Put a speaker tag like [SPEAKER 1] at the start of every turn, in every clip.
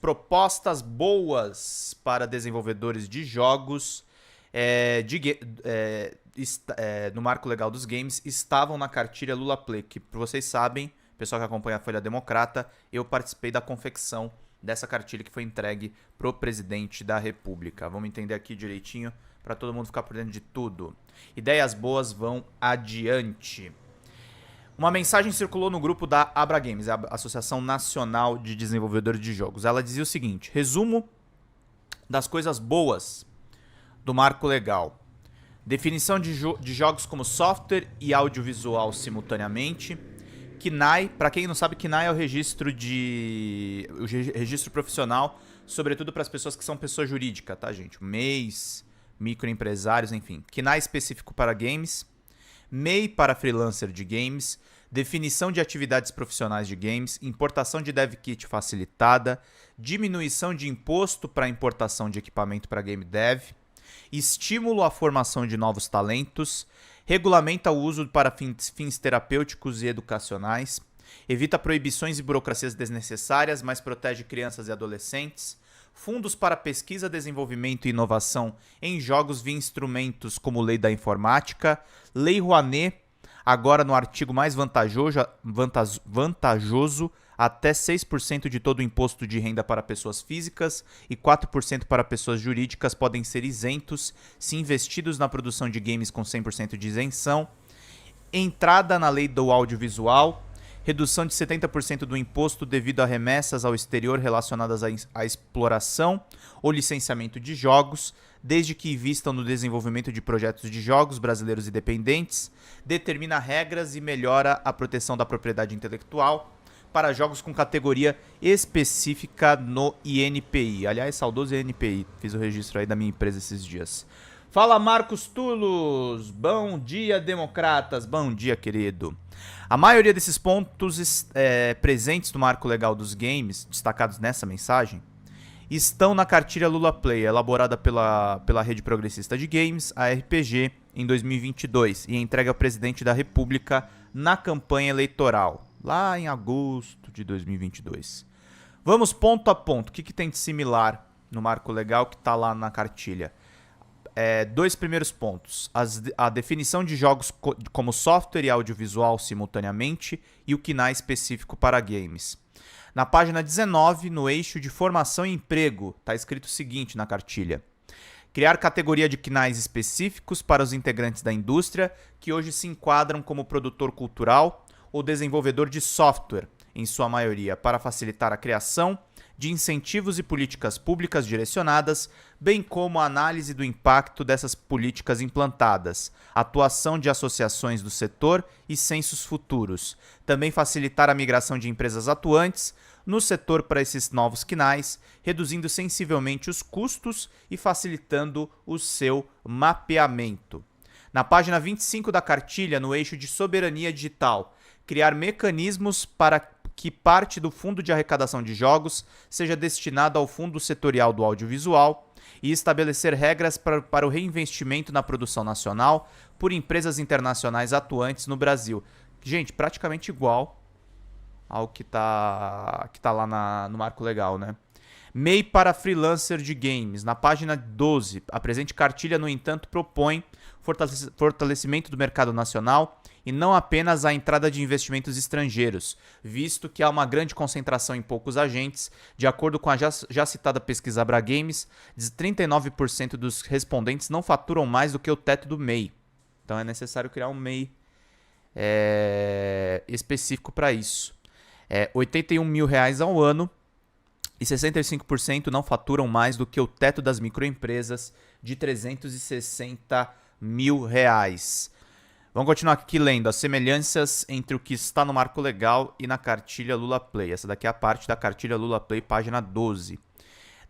[SPEAKER 1] propostas boas para desenvolvedores de jogos no marco legal dos games estavam na cartilha Lula Play, que vocês sabem, pessoal que acompanha a Folha Democrata, eu participei da confecção dessa cartilha que foi entregue pro presidente da República. Vamos entender aqui direitinho para todo mundo ficar por dentro de tudo. Ideias boas vão adiante. Uma mensagem circulou no grupo da Abra Games, a Associação Nacional de Desenvolvedores de Jogos. Ela dizia o seguinte: resumo das coisas boas do marco legal. Definição de jogos como software e audiovisual simultaneamente. KNAI, para quem não sabe, KNAI é o registro profissional, sobretudo para as pessoas que são pessoa jurídica, tá, gente? MEIs, microempresários, enfim. KNAI específico para games. MEI para freelancer de games, definição de atividades profissionais de games, importação de dev kit facilitada, diminuição de imposto para importação de equipamento para game dev, estímulo à formação de novos talentos, regulamenta o uso para fins terapêuticos e educacionais, evita proibições e burocracias desnecessárias, mas protege crianças e adolescentes, fundos para pesquisa, desenvolvimento e inovação em jogos via instrumentos como Lei da Informática, Lei Rouanet, agora no artigo mais vantajoso até 6% de todo o imposto de renda para pessoas físicas e 4% para pessoas jurídicas podem ser isentos se investidos na produção de games com 100% de isenção, entrada na Lei do Audiovisual, redução de 70% do imposto devido a remessas ao exterior relacionadas à exploração ou licenciamento de jogos, desde que invistam no desenvolvimento de projetos de jogos brasileiros independentes, determina regras e melhora a proteção da propriedade intelectual para jogos com categoria específica no INPI. Aliás, saudoso INPI, fiz o registro aí da minha empresa esses dias. Fala, Marcos Tulos! Bom dia, democratas! Bom dia, querido! A maioria desses pontos presentes no marco legal dos games, destacados nessa mensagem, estão na cartilha Lula Play, elaborada pela Rede Progressista de Games, a RPG, em 2022, e entregue ao presidente da República na campanha eleitoral, lá em agosto de 2022. Vamos ponto a ponto. O que tem de similar no marco legal que está lá na cartilha? Dois primeiros pontos: a definição de jogos como software e audiovisual simultaneamente e o KNAI específico para games. Na página 19, no eixo de formação e emprego, está escrito o seguinte na cartilha: criar categoria de KNAIs específicos para os integrantes da indústria que hoje se enquadram como produtor cultural ou desenvolvedor de software, em sua maioria, para facilitar a criação de incentivos e políticas públicas direcionadas, bem como a análise do impacto dessas políticas implantadas, atuação de associações do setor e censos futuros. Também facilitar a migração de empresas atuantes no setor para esses novos KNAIs, reduzindo sensivelmente os custos e facilitando o seu mapeamento. Na página 25 da cartilha, no eixo de soberania digital, criar mecanismos para que parte do fundo de arrecadação de jogos seja destinado ao fundo setorial do audiovisual e estabelecer regras para o reinvestimento na produção nacional por empresas internacionais atuantes no Brasil. Gente, praticamente igual ao que tá lá no marco legal, né? MEI para freelancer de games. Na página 12, a presente cartilha, no entanto, propõe fortalecimento do mercado nacional e não apenas a entrada de investimentos estrangeiros, visto que há uma grande concentração em poucos agentes. De acordo com a já citada pesquisa Abra Games, 39% dos respondentes não faturam mais do que o teto do MEI. Então é necessário criar um MEI específico para isso. R$81 mil ao ano e 65% não faturam mais do que o teto das microempresas de R$360 mil. Vamos continuar aqui lendo as semelhanças entre o que está no marco legal e na cartilha Lula Play. Essa daqui é a parte da cartilha Lula Play, página 12.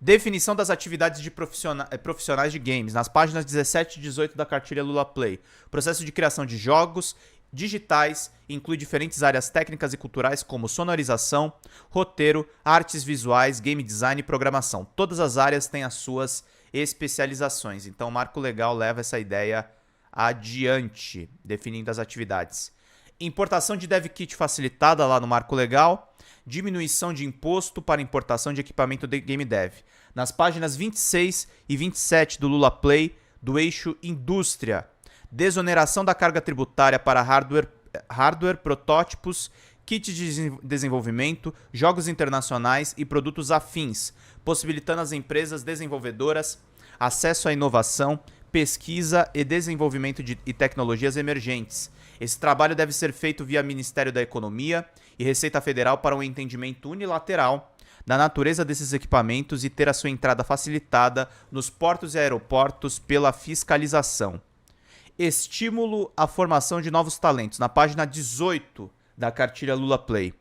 [SPEAKER 1] Definição das atividades de profissionais de games. Nas páginas 17 e 18 da cartilha Lula Play. Processo de criação de jogos digitais inclui diferentes áreas técnicas e culturais como sonorização, roteiro, artes visuais, game design e programação. Todas as áreas têm as suas especializações. Então o marco legal leva essa ideia adiante, definindo as atividades. Importação de dev kit facilitada lá no marco legal, diminuição de imposto para importação de equipamento de game dev. Nas páginas 26 e 27 do Lula Play, do eixo Indústria, desoneração da carga tributária para hardware, protótipos, kits de desenvolvimento, jogos internacionais e produtos afins, possibilitando às empresas desenvolvedoras acesso à inovação, pesquisa e desenvolvimento e tecnologias emergentes. Esse trabalho deve ser feito via Ministério da Economia e Receita Federal para um entendimento unilateral da natureza desses equipamentos e ter a sua entrada facilitada nos portos e aeroportos pela fiscalização. Estímulo à formação de novos talentos. Na página 18 da cartilha Lula Play.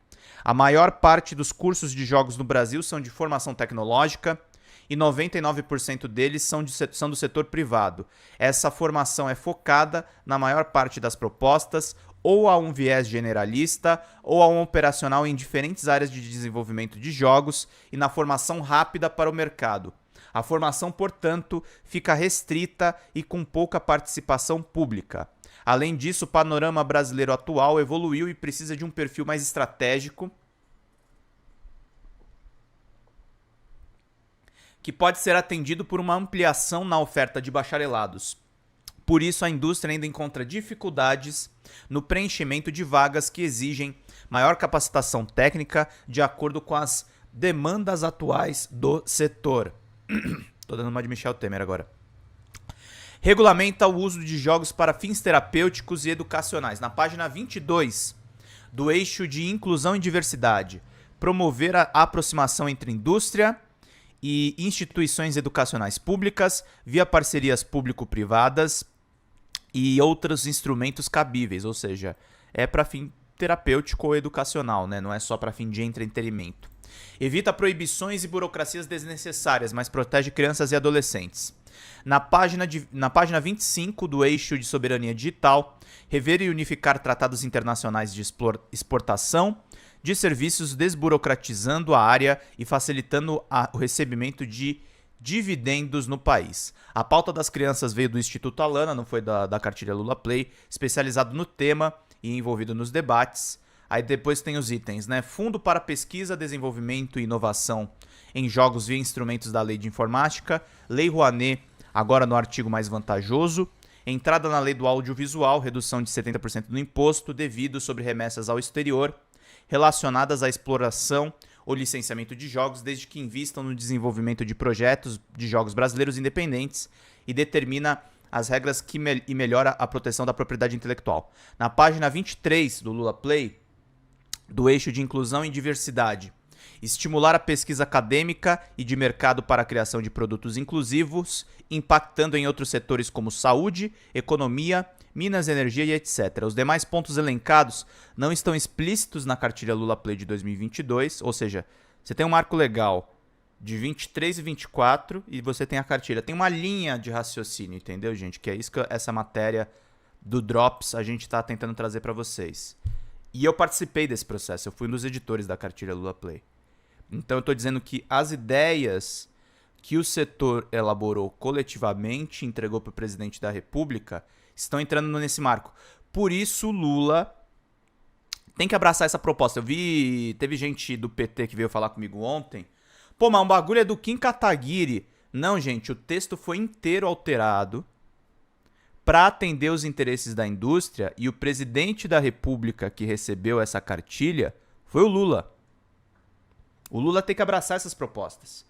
[SPEAKER 1] A maior parte dos cursos de jogos no Brasil são de formação tecnológica e 99% deles são do setor privado. Essa formação é focada, na maior parte das propostas, ou a um viés generalista ou a um operacional em diferentes áreas de desenvolvimento de jogos e na formação rápida para o mercado. A formação, portanto, fica restrita e com pouca participação pública. Além disso, o panorama brasileiro atual evoluiu e precisa de um perfil mais estratégico, que pode ser atendido por uma ampliação na oferta de bacharelados. Por isso, a indústria ainda encontra dificuldades no preenchimento de vagas que exigem maior capacitação técnica de acordo com as demandas atuais do setor. Tô dando uma de Michel Temer agora. Regulamenta o uso de jogos para fins terapêuticos e educacionais. Na página 22 do eixo de inclusão e diversidade. Promover a aproximação entre indústria e instituições educacionais públicas via parcerias público-privadas e outros instrumentos cabíveis, ou seja, é para fim terapêutico ou educacional, né? Não é só para fim de entretenimento. Evita proibições e burocracias desnecessárias, mas protege crianças e adolescentes. Na página 25 do eixo de soberania digital, rever e unificar tratados internacionais de exportação de serviços, desburocratizando a área e facilitando o recebimento de dividendos no país. A pauta das crianças veio do Instituto Alana, não foi da cartilha Lula Play, especializado no tema e envolvido nos debates. Aí depois tem os itens, né? Fundo para pesquisa, desenvolvimento e inovação em jogos via instrumentos da Lei de Informática, Lei Rouanet, agora no artigo mais vantajoso, entrada na Lei do Audiovisual, redução de 70% do imposto devido sobre remessas ao exterior, relacionadas à exploração ou licenciamento de jogos, desde que invistam no desenvolvimento de projetos de jogos brasileiros independentes e determina as regras e melhora a proteção da propriedade intelectual. Na página 23 do Lula Play, do eixo de inclusão e diversidade, estimular a pesquisa acadêmica e de mercado para a criação de produtos inclusivos, impactando em outros setores como saúde, economia, minas, energia e etc. Os demais pontos elencados não estão explícitos na cartilha Lula Play de 2022, ou seja, você tem um marco legal de 23 e 24 e você tem a cartilha. Tem uma linha de raciocínio, entendeu, gente? Que é isso que essa matéria do Drops a gente está tentando trazer para vocês. E eu participei desse processo, eu fui um dos editores da cartilha Lula Play. Então eu estou dizendo que as ideias que o setor elaborou coletivamente, entregou para o presidente da República, estão entrando nesse marco. Por isso, Lula tem que abraçar essa proposta. Teve gente do PT que veio falar comigo ontem. Pô, mas o bagulho é do Kim Kataguiri. Não, gente, o texto foi inteiro alterado para atender os interesses da indústria e o presidente da República que recebeu essa cartilha foi o Lula. O Lula tem que abraçar essas propostas.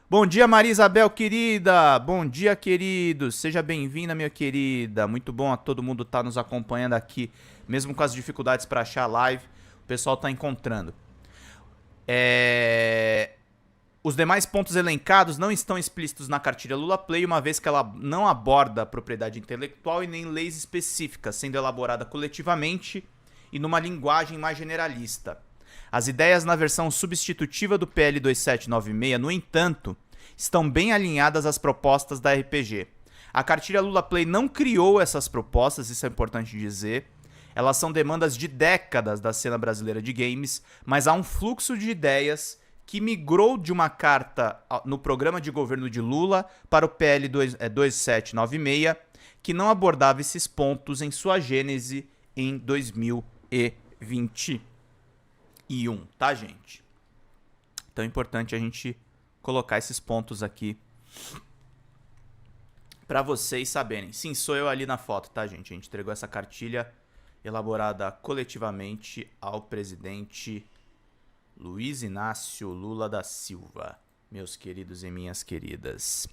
[SPEAKER 1] Bom dia, Maria Isabel, querida. Bom dia, queridos. Seja bem-vinda, minha querida. Muito bom a todo mundo estar nos acompanhando aqui, mesmo com as dificuldades para achar a live. O pessoal está encontrando. Os demais pontos elencados não estão explícitos na cartilha Lula Play, uma vez que ela não aborda a propriedade intelectual e nem leis específicas, sendo elaborada coletivamente e numa linguagem mais generalista. As ideias na versão substitutiva do PL 2796, no entanto, estão bem alinhadas às propostas da RPG. A cartilha Lula Play não criou essas propostas, isso é importante dizer. Elas são demandas de décadas da cena brasileira de games, mas há um fluxo de ideias que migrou de uma carta no programa de governo de Lula para o PL 2796, que não abordava esses pontos em sua gênese em 2021, tá, gente? Então é importante a gente colocar esses pontos aqui para vocês saberem. Sim, sou eu ali na foto, tá, gente? A gente entregou essa cartilha elaborada coletivamente ao presidente Luiz Inácio Lula da Silva. Meus queridos e minhas queridas.